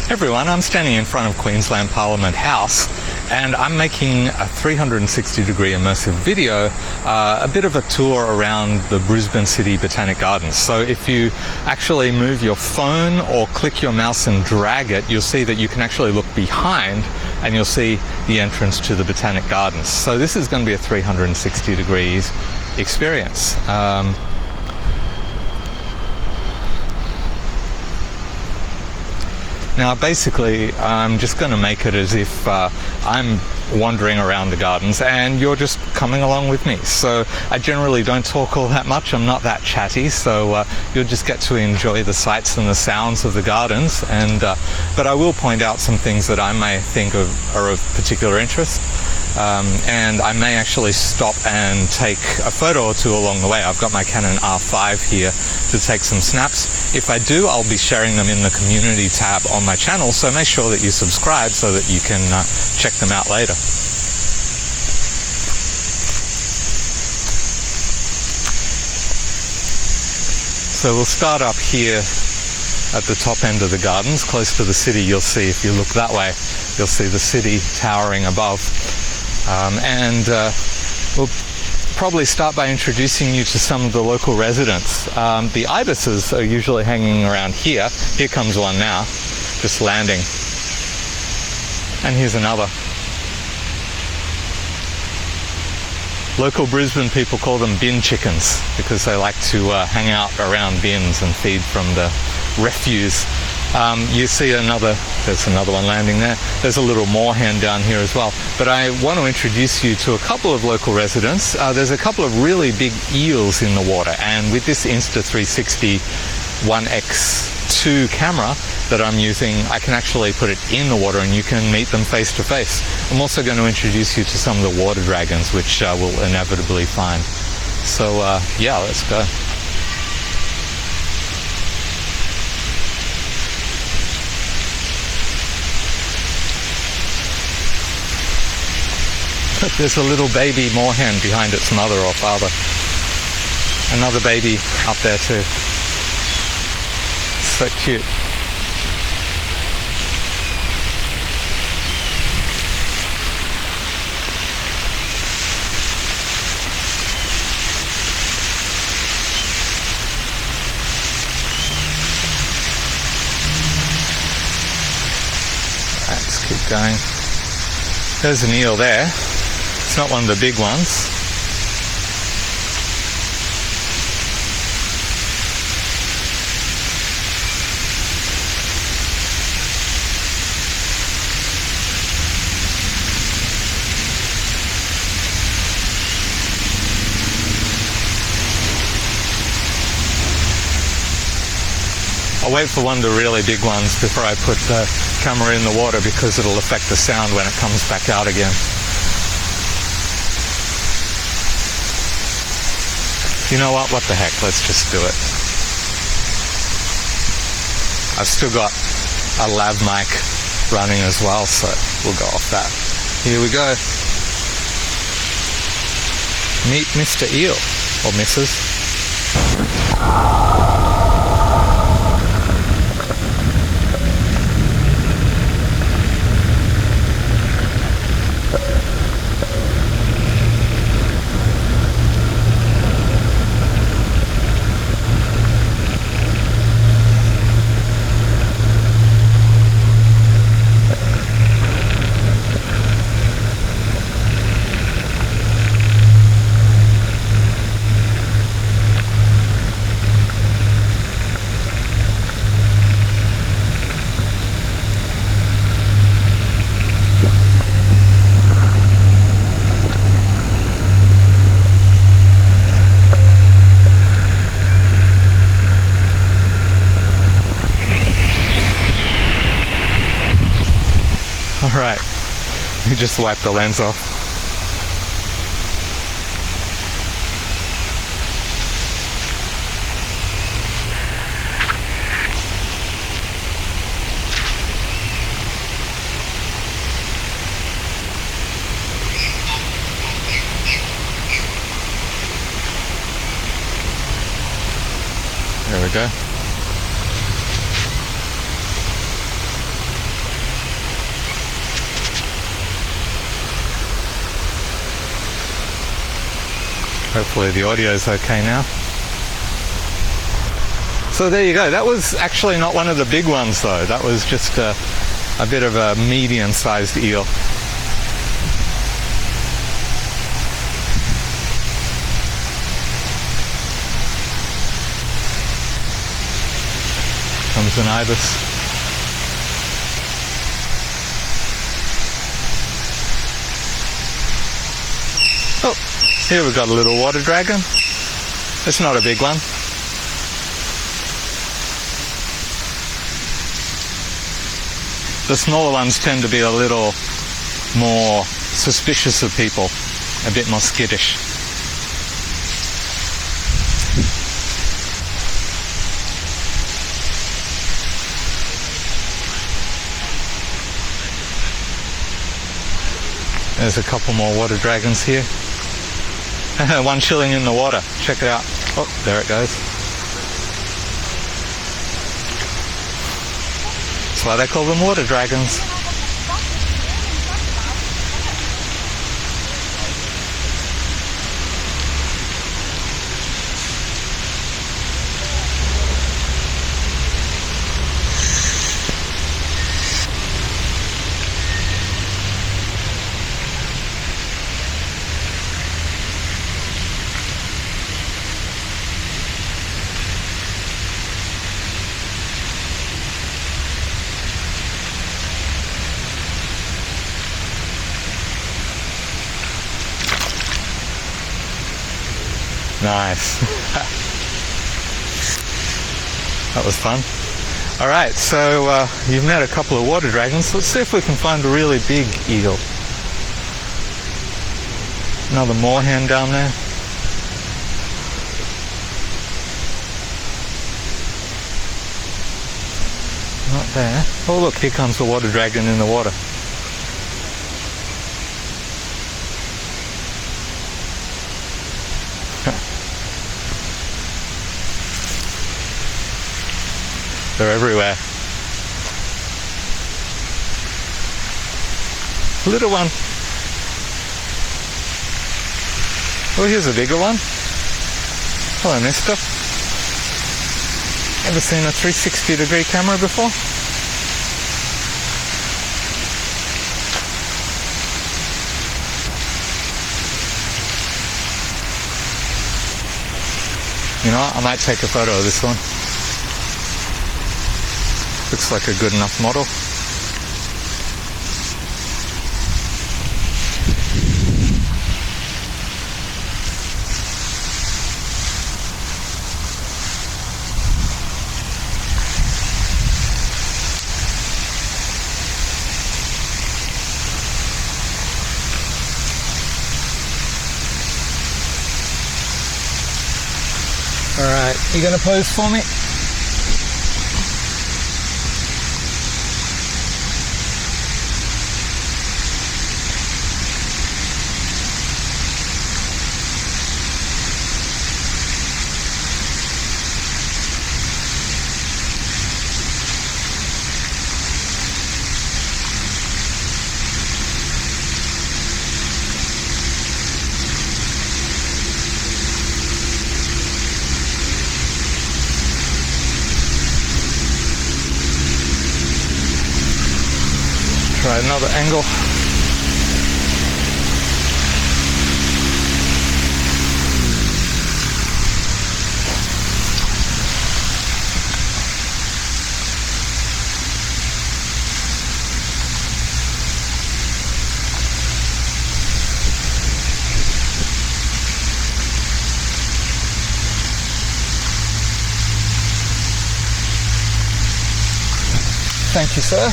Everyone, I'm standing in front of Queensland Parliament House and I'm making a 360-degree immersive video, a bit of a tour around the Brisbane City Botanic Gardens. So if you actually move your phone or click your mouse and drag it, you'll see that you can actually look behind and you'll see the entrance to the Botanic Gardens. So this is going to be a 360 degrees experience. Now basically I'm just going to make it as if I'm wandering around the gardens and you're just coming along with me. So I generally don't talk all that much, I'm not that chatty, so you'll just get to enjoy the sights and the sounds of the gardens, and but I will point out some things that I may think are of particular interest. And I may actually stop and take a photo or two along the way. I've got my Canon R5 here to take some snaps. If I do, I'll be sharing them in the community tab on my channel, so make sure that you subscribe so that you can check them out later. So we'll start up here at the top end of the gardens, close to the city. You'll see, if you look that way, you'll see the city towering above. We'll probably start by introducing you to some of the local residents. The ibises are usually hanging around here. Here comes one now, just landing. And here's another. Local Brisbane people call them bin chickens because they like to hang out around bins and feed from the refuse. You see there's another one landing there. There's a little moor hen down here as well. But I want to introduce you to a couple of local residents. There's a couple of really big eels in the water, and with this Insta360 1x2 camera that I'm using, I can actually put it in the water and you can meet them face to face. I'm also going to introduce you to some of the water dragons, which we'll inevitably find. So yeah, let's go. There's a little baby moorhen behind its mother or father. Another baby up there too. So cute. Right, let's keep going. There's an eel there. It's not one of the big ones. I'll wait for one of the really big ones before I put the camera in the water because it'll affect the sound when it comes back out again. You know what the heck, let's just do it. I've still got a lav mic running as well, so we'll go off that. Here we go. Meet Mr. Eel, or Mrs. Alright, we just wiped the lens off. There we go. Hopefully the audio is okay now. So there you go. That was actually not one of the big ones though. That was just a bit of a medium-sized eel. Comes an ibis. Oh, here we've got a little water dragon. It's not a big one. The smaller ones tend to be a little more suspicious of people, a bit more skittish. There's a couple more water dragons here. One chilling in the water. Check it out. Oh, there it goes. That's why they call them water dragons. Nice. That was fun. Alright, so you've met a couple of water dragons. Let's see if we can find a really big eel. Another moor hen down there. Not there. Oh look, here comes the water dragon in the water. They're everywhere. Little one. Oh, here's a bigger one. Hello, mister. Ever seen a 360-degree camera before? You know what? I might take a photo of this one. Looks like a good enough model. All right, you gonna pose for me? Try another angle. Thank you, sir.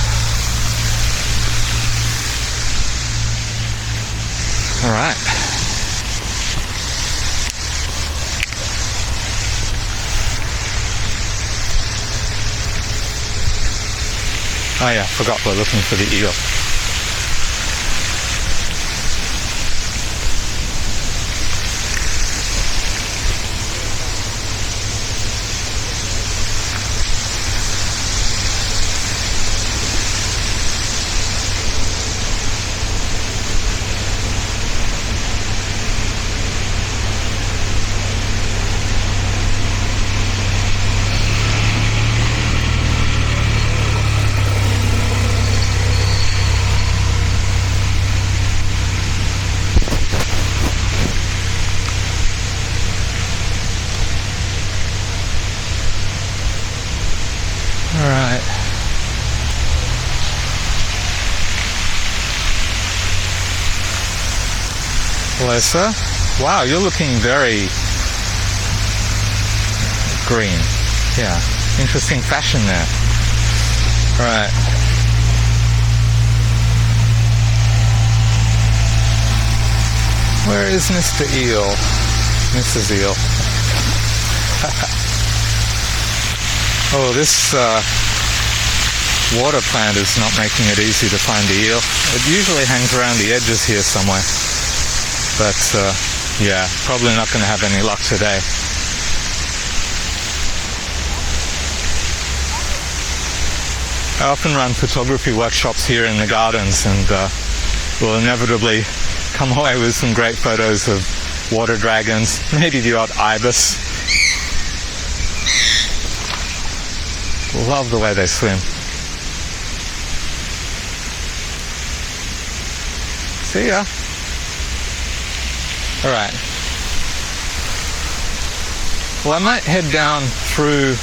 All right. Oh yeah, forgot we're looking for the eel. Hello, sir. Wow, you're looking very green. Yeah, interesting fashion there. All right. Where is Mr. Eel? Mrs. Eel. Oh, this water plant is not making it easy to find the eel. It usually hangs around the edges here somewhere. But yeah, probably not going to have any luck today. I often run photography workshops here in the gardens, and will inevitably come away with some great photos of water dragons, maybe the odd ibis. Love the way they swim. See ya. Alright. Well, I might head down through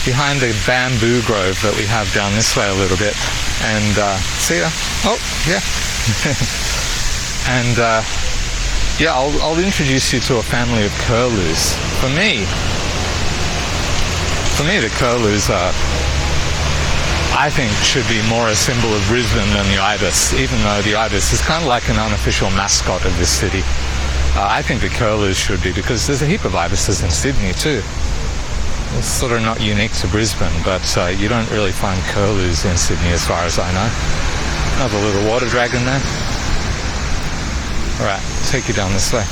behind the bamboo grove that we have down this way a little bit. And see ya. Oh, yeah. And yeah, I'll introduce you to a family of curlews. For me, the curlews are, I think, should be more a symbol of Brisbane than the ibis, even though the ibis is kind of like an unofficial mascot of this city. I think the curlews should be, because there's a heap of ibises in Sydney too. It's sort of not unique to Brisbane, but you don't really find curlews in Sydney as far as I know. Another little water dragon there. Alright, take you down this way.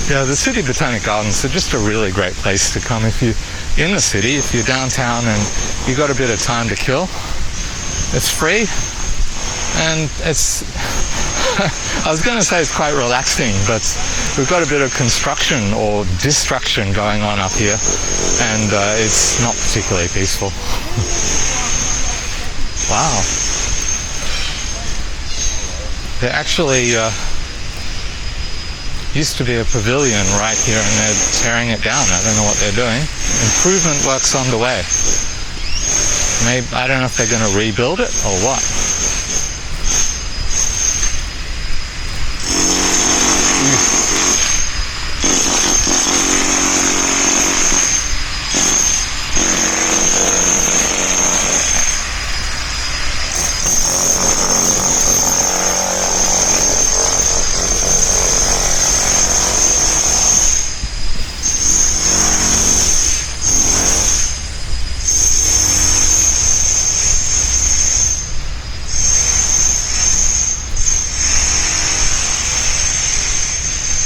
Yeah, the City Botanic Gardens are just a really great place to come if you're in the city, if you're downtown and you've got a bit of time to kill. It's free, and it's I was going to say it's quite relaxing, but we've got a bit of construction or distraction going on up here, and it's not particularly peaceful. Wow. There actually used to be a pavilion right here, and they're tearing it down. I don't know what they're doing. Improvement work's on the way. Maybe, I don't know if they're going to rebuild it or what.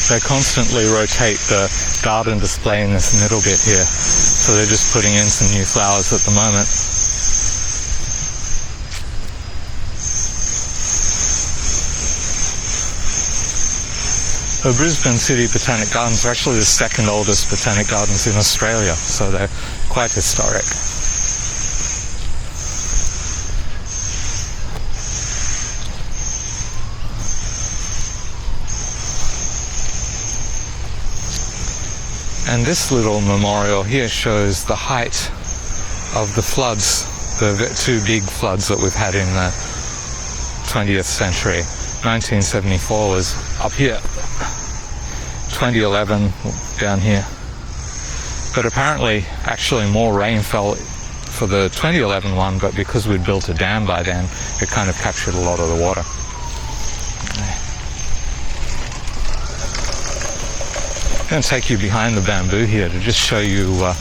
They constantly rotate the garden display in this middle bit here, so they're just putting in some new flowers at the moment. The Brisbane City Botanic Gardens are actually the second oldest botanic gardens in Australia, so they're quite historic. And this little memorial here shows the height of the floods, the two big floods that we've had in the 20th century. 1974 was up here, 2011 down here. But apparently, actually more rain fell for the 2011 one, but because we'd built a dam by then, it kind of captured a lot of the water. I'm going to take you behind the bamboo here to just show you,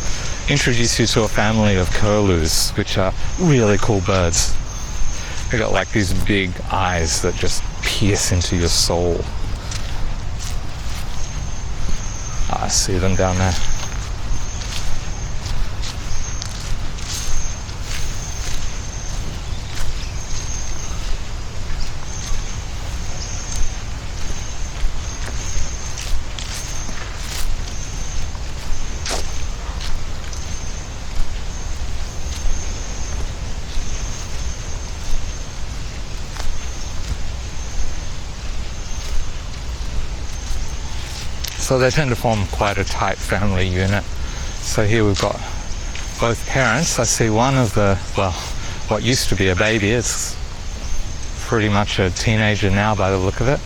introduce you to a family of curlews, which are really cool birds. They got like these big eyes that just pierce into your soul. I see them down there. So they tend to form quite a tight family unit. So here we've got both parents. I see one of the, well, what used to be a baby. It's pretty much a teenager now by the look of it.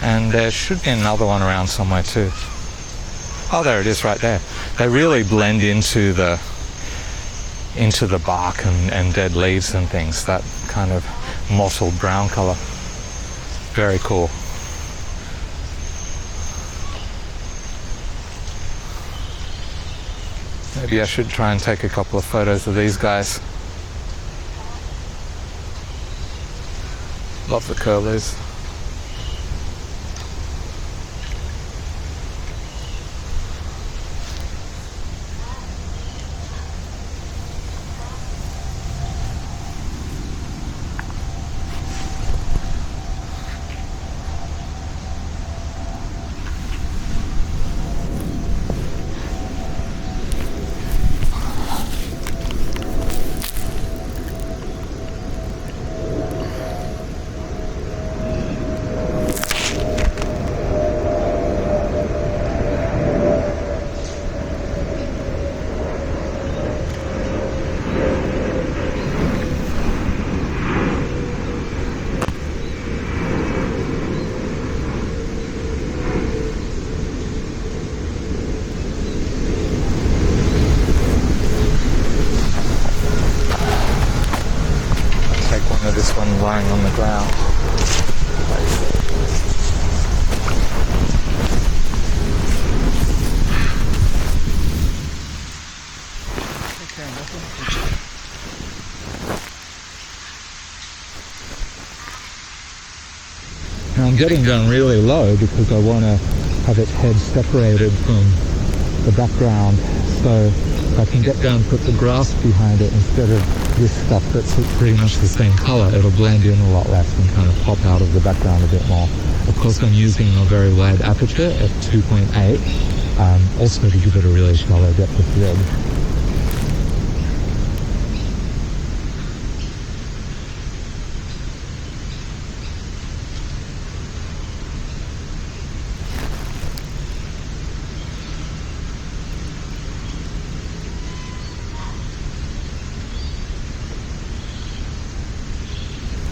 And there should be another one around somewhere too. Oh, there it is right there. They really blend into the bark and dead leaves and things, that kind of mottled brown color. Very cool. Maybe I should try and take a couple of photos of these guys. Love the curlews. This one lying on the ground. Now I'm getting down really low because I want to have its head separated from the background, so I can get down and put the grass behind it instead of this stuff that's pretty much the same color. It'll blend in a lot less and kind of pop out of the background a bit more. Of course, I'm using a very wide aperture at 2.8, also to give it a really shallow depth of field.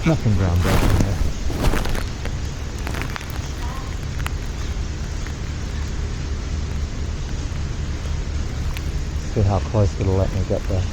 Nothing groundbreaking there. See how close it'll let me get there.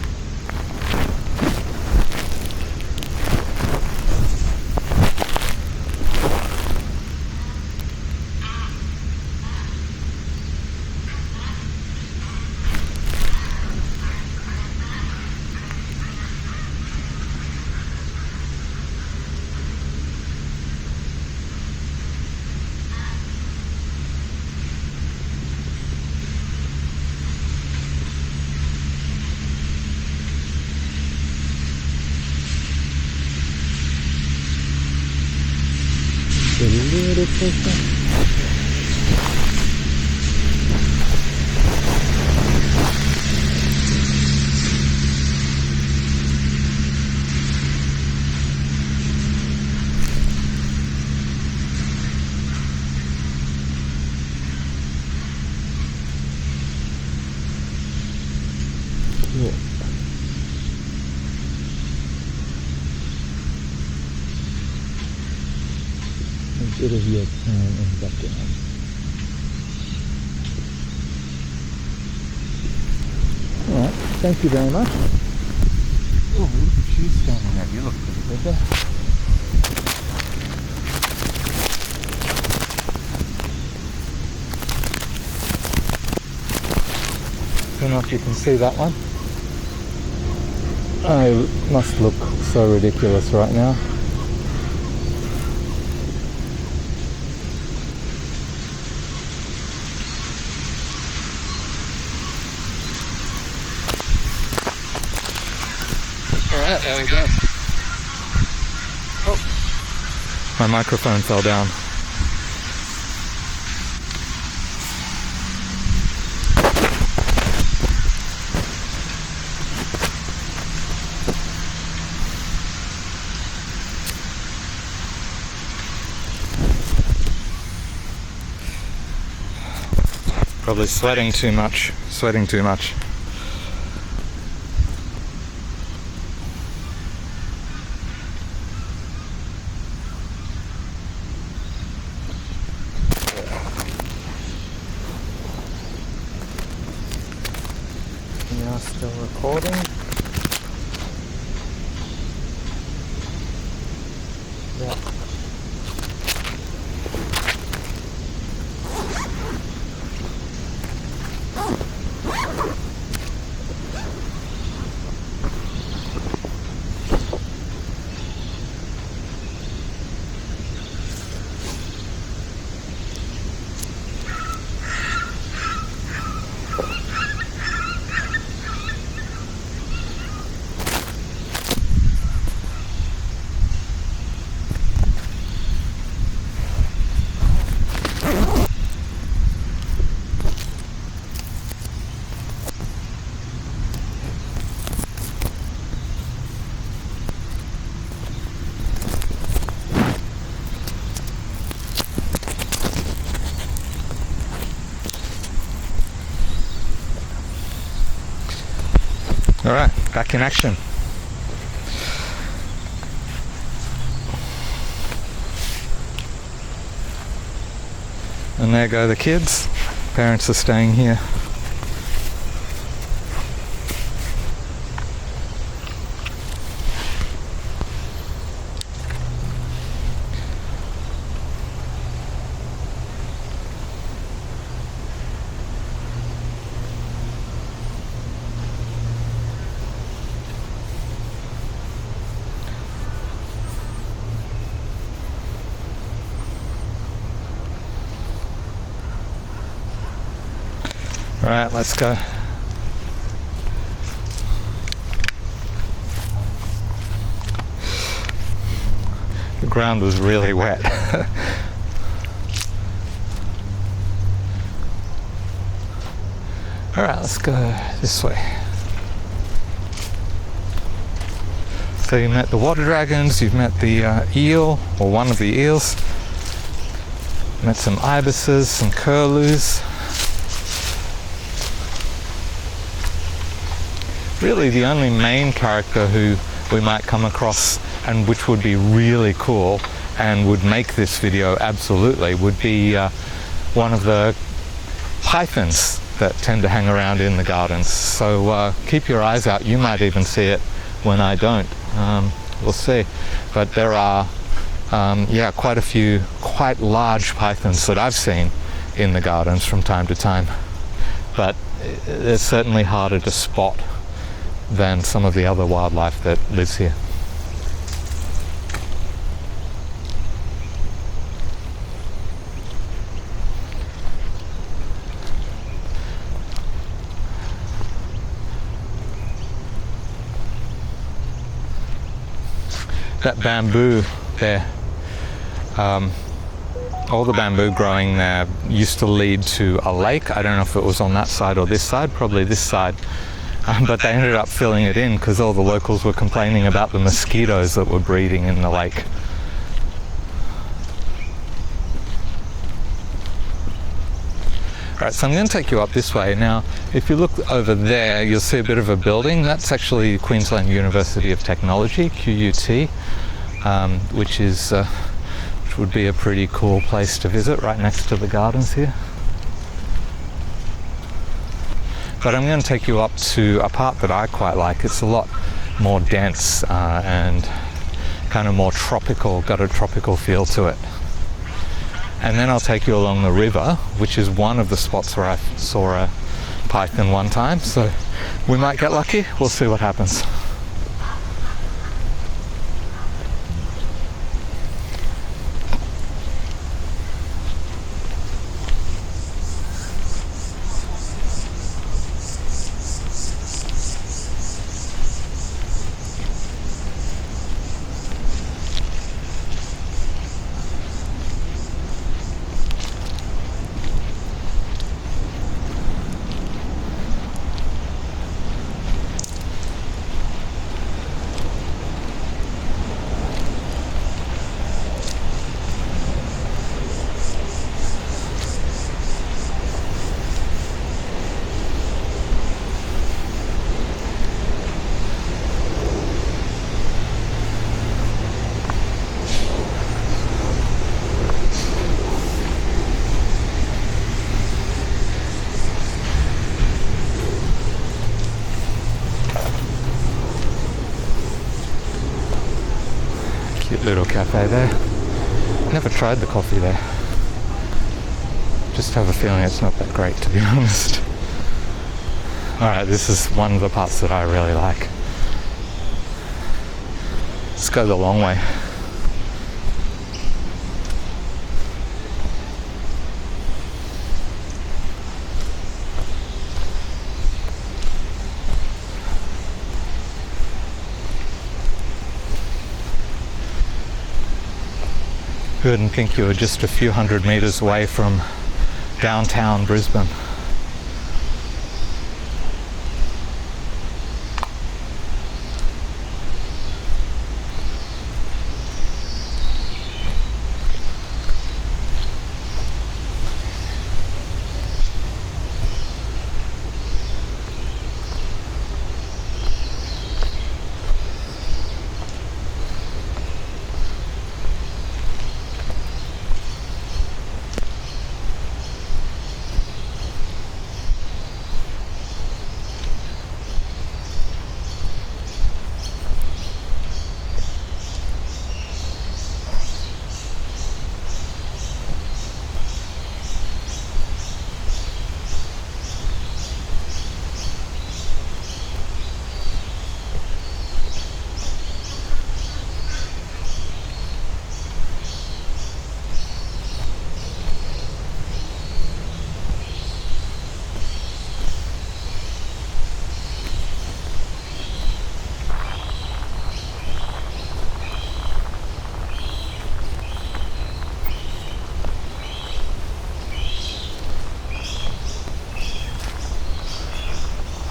A little closer. Cool. A bit of your time in the background. Alright, thank you very much. Oh, look at you standing there. You look pretty good there. I don't know if you can see that one. I must look so ridiculous right now. Alright, there we go. Oh, my microphone fell down. Probably sweating too much. Sweating too much. We are still recording. Yeah. Alright, back in action. And there go the kids. Parents are staying here. Alright, let's go. The ground was really wet. Alright, let's go this way. So you met the water dragons, you've met the eel, or one of the eels. Met some ibises, some curlews. Really the only main character who we might come across, and which would be really cool and would make this video absolutely, would be one of the pythons that tend to hang around in the gardens. So keep your eyes out. You might even see it when I don't. We'll see. But there are yeah, quite a few quite large pythons that I've seen in the gardens from time to time. But it's certainly harder to spot than some of the other wildlife that lives here. That bamboo there, all the bamboo growing there used to lead to a lake. I don't know if it was on that side or this side, probably this side. But they ended up filling it in because all the locals were complaining about the mosquitoes that were breeding in the lake. Alright, so I'm going to take you up this way. Now, if you look over there, you'll see a bit of a building. That's actually Queensland University of Technology, QUT, which would be a pretty cool place to visit, right next to the gardens here. But I'm going to take you up to a part that I quite like. It's a lot more dense and kind of more tropical, got a tropical feel to it. And then I'll take you along the river, which is one of the spots where I saw a python one time. So we might get lucky. We'll see what happens. Cute little cafe there. Never tried the coffee there. Just have a feeling it's not that great, to be honest. Alright, this is one of the parts that I really like. Let's go the long way. Who wouldn't think you were just a few hundred meters away from downtown Brisbane?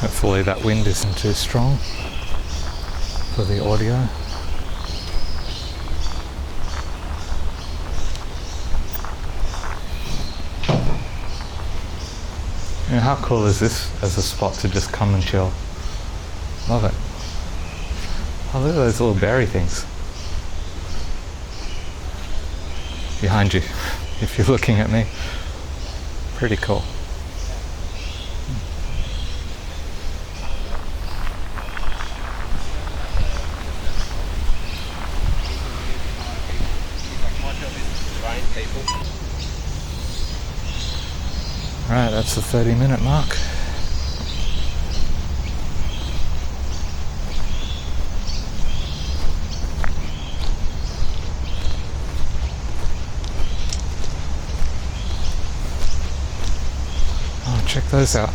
Hopefully that wind isn't too strong for the audio. Yeah, how cool is this as a spot to just come and chill? Love it. Oh, look at those little berry things behind you, if you're looking at me. Pretty cool. Right, that's the 30-minute mark. Oh, check those out.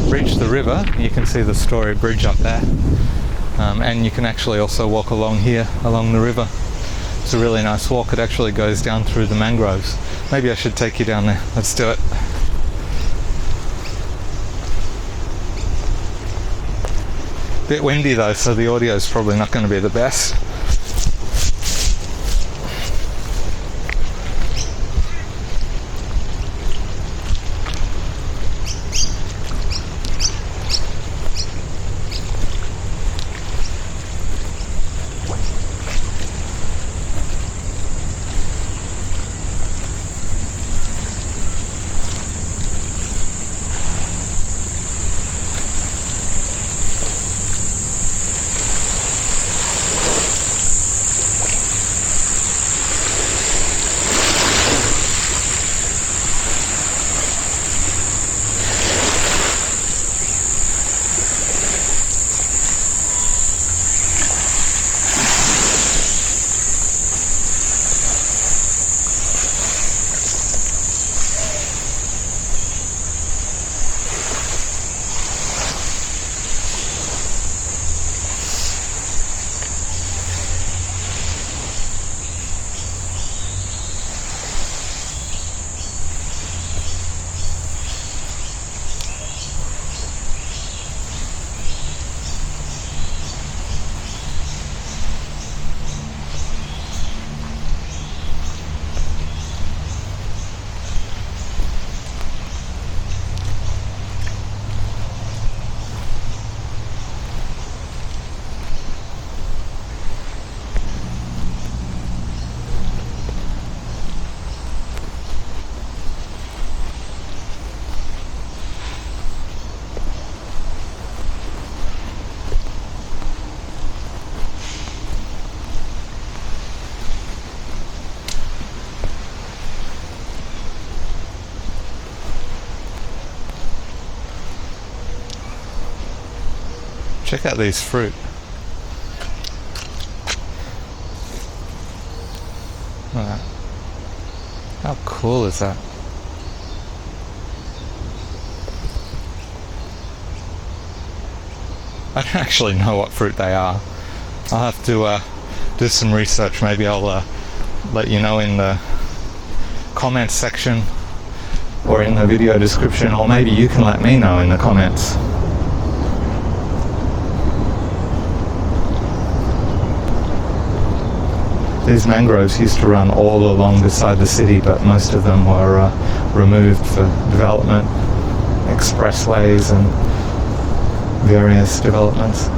Reach the river, you can see the Story Bridge up there, and you can actually also walk along here, along the river. It's a really nice walk. It actually goes down through the mangroves. Maybe I should take you down there. Let's do it. Bit windy though, so the audio is probably not going to be the best. Check out these fruit. Look at that. How cool is that? I don't actually know what fruit they are. I'll have to do some research. Maybe I'll let you know in the comments section or in the video description, or maybe you can let me know in the comments. These mangroves used to run all along beside the city, but most of them were removed for development, expressways and various developments.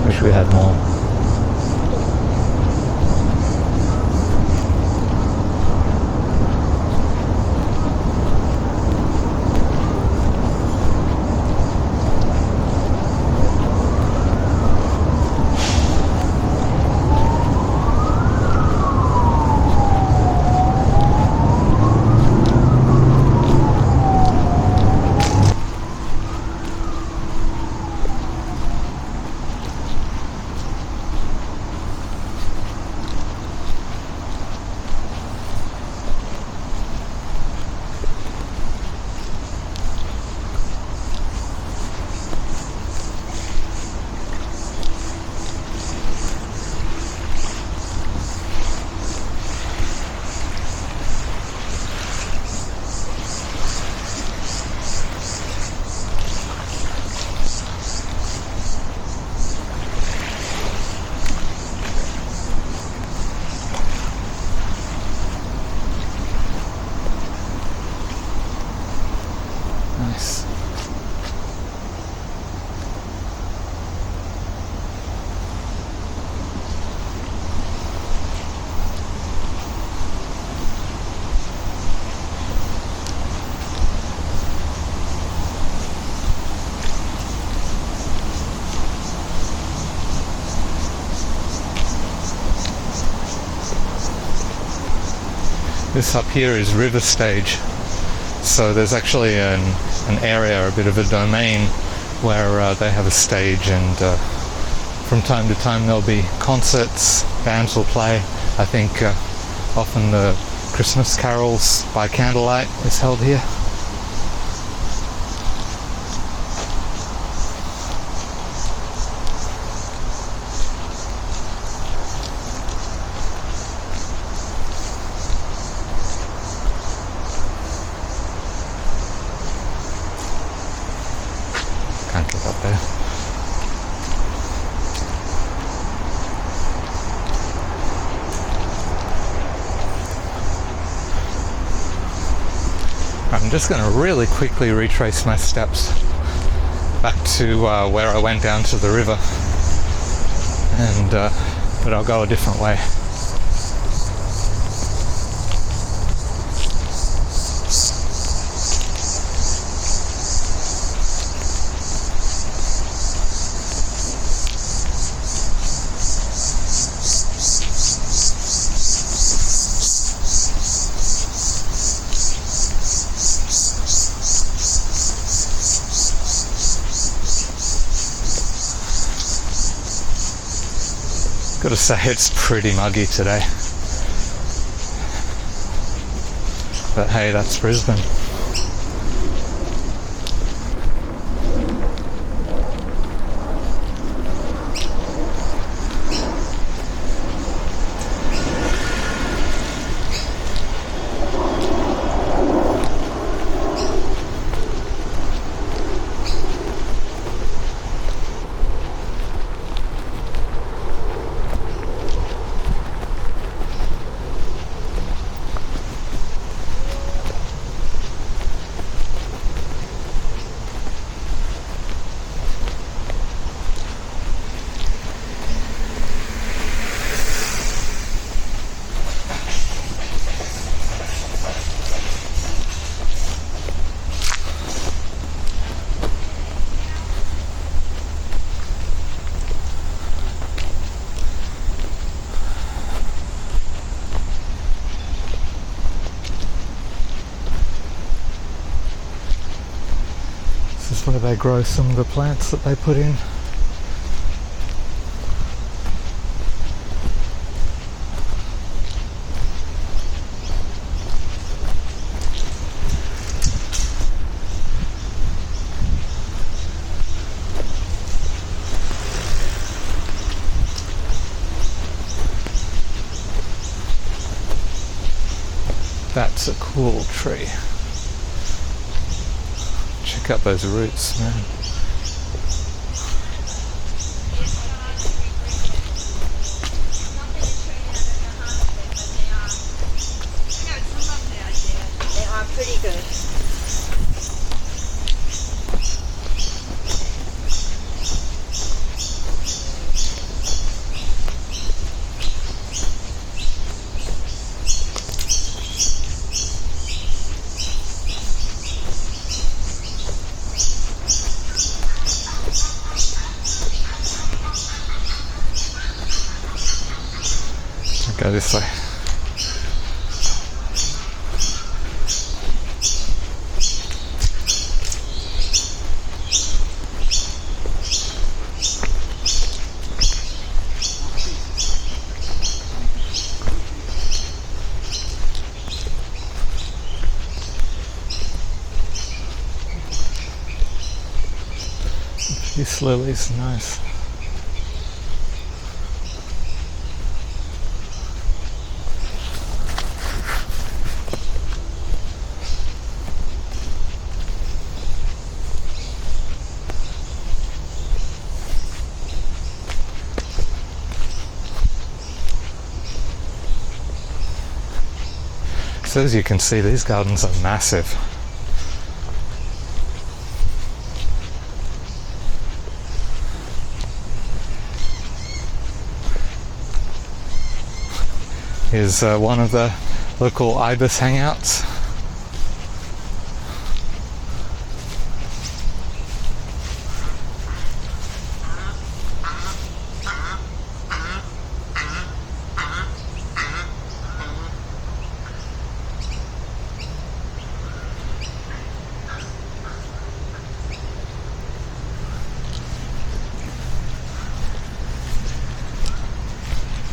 Wish we had more. Nice. This up here is river stage. So there's actually an area, a bit of a domain, where they have a stage, and from time to time there'll be concerts, bands will play. I think often the Christmas carols by candlelight is held here. Can't get up there. I'm just going to really quickly retrace my steps back to where I went down to the river, and but I'll go a different way. Gotta say, it's pretty muggy today. But hey, that's Brisbane. That's where they grow some of the plants that they put in. That's a cool tree. Check out those roots, man. They are pretty good. Go this way. This lily's nice. So as you can see, these gardens are massive. Here's one of the local Ibis hangouts.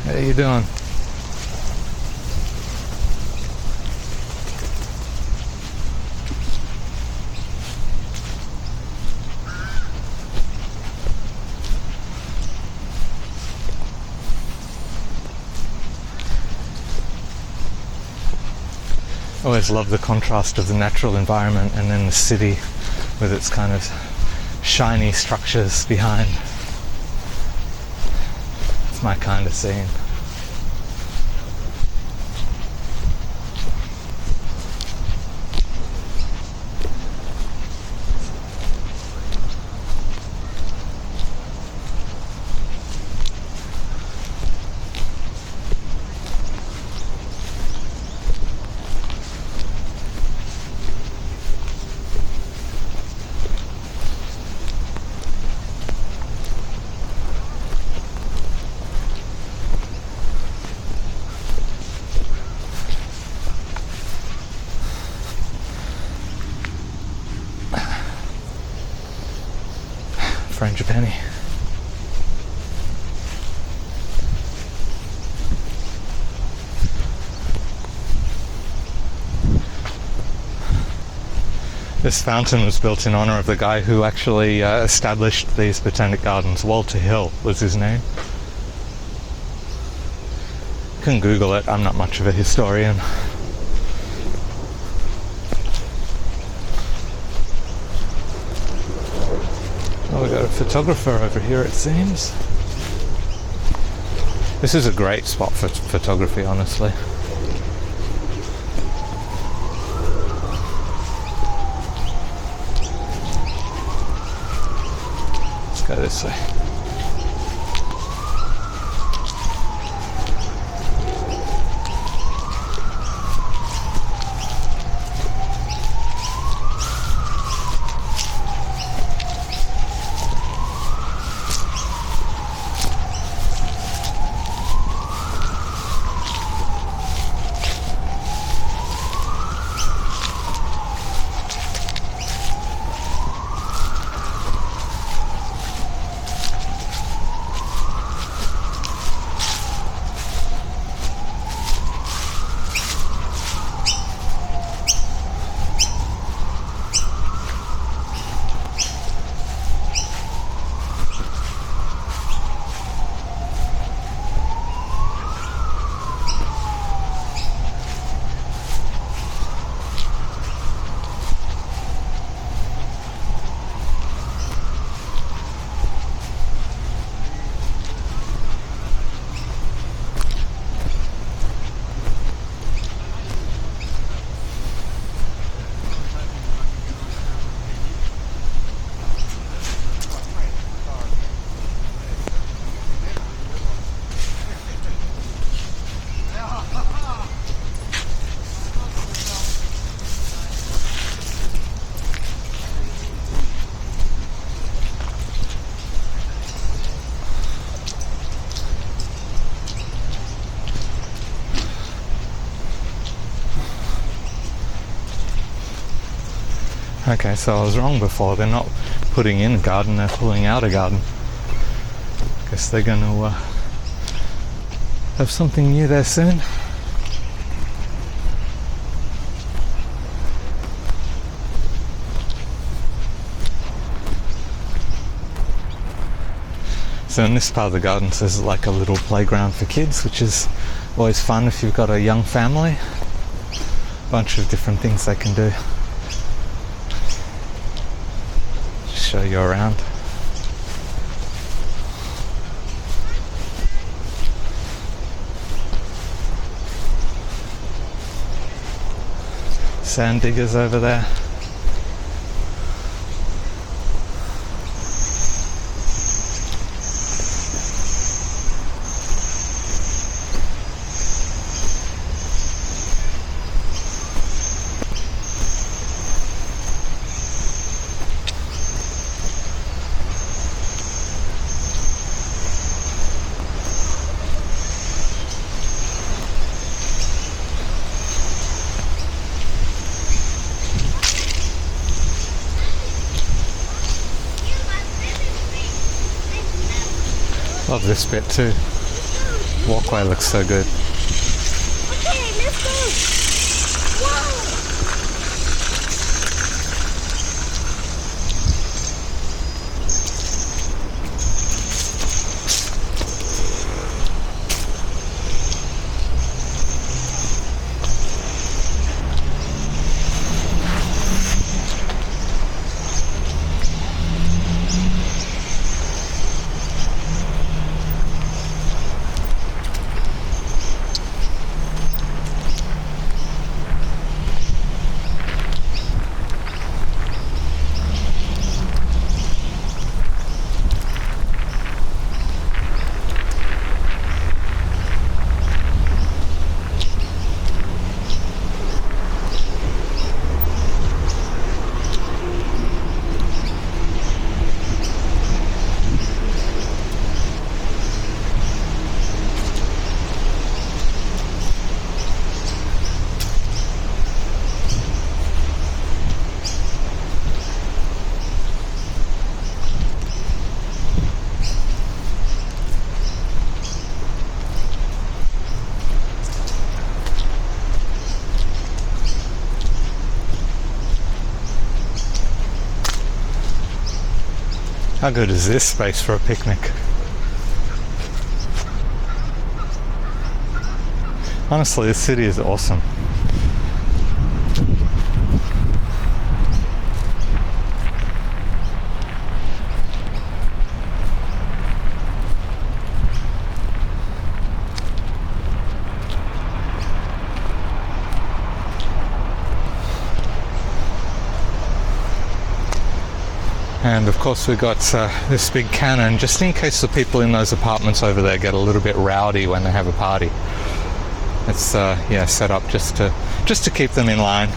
How you doing? Always love the contrast of the natural environment and then the city with its kind of shiny structures behind. It's my kind of scene. Frangipani. This fountain was built in honor of the guy who actually established these botanic gardens. Walter Hill was his name. You can Google it, I'm not much of a historian. Oh, we got a photographer over here, it seems. This is a great spot for photography, honestly. Let's go this way. Okay, so I was wrong before. They're not putting in a garden, they're pulling out a garden. Guess they're going to have something new there soon. So in this part of the gardens there's like a little playground for kids, which is always fun if you've got a young family. Bunch of different things they can do. Just show you around. Sand diggers over there. Love this bit too. Walkway looks so good. Okay, let's go. Wow. How good is this space for a picnic? Honestly, this city is awesome. And of course we've got this big cannon, just in case the people in those apartments over there get a little bit rowdy when they have a party. It's yeah, set up just to keep them in line.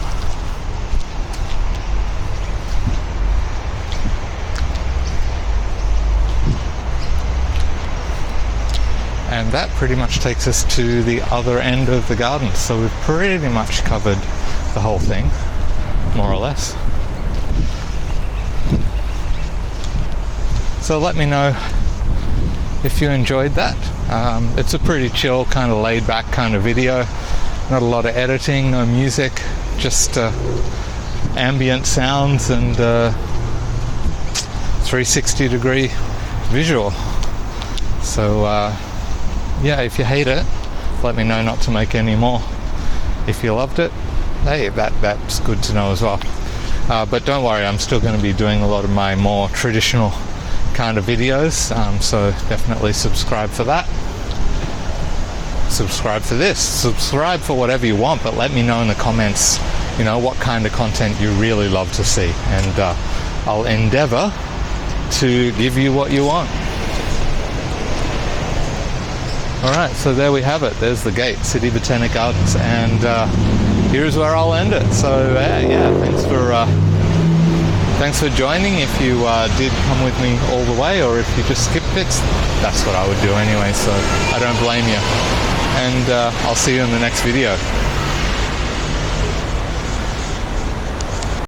And that pretty much takes us to the other end of the garden. So we've pretty much covered the whole thing, more or less. So let me know if you enjoyed that. It's a pretty chill, kind of laid back kind of video. Not a lot of editing, no music, just ambient sounds and 360 degree visual. So yeah, if you hate it, let me know not to make any more. If you loved it, hey, that's good to know as well. But don't worry, I'm still going to be doing a lot of my more traditional kind of videos, so definitely subscribe for that. Subscribe for this, subscribe for whatever you want, but let me know in the comments, you know, what kind of content you really love to see, and I'll endeavor to give you what you want. Alright, so there we have it. There's the gate, City Botanic Gardens, and here's where I'll end it. So yeah, thanks for joining. If you did come with me all the way, or if you just skipped it, that's what I would do anyway, so I don't blame you. And I'll see you in the next video.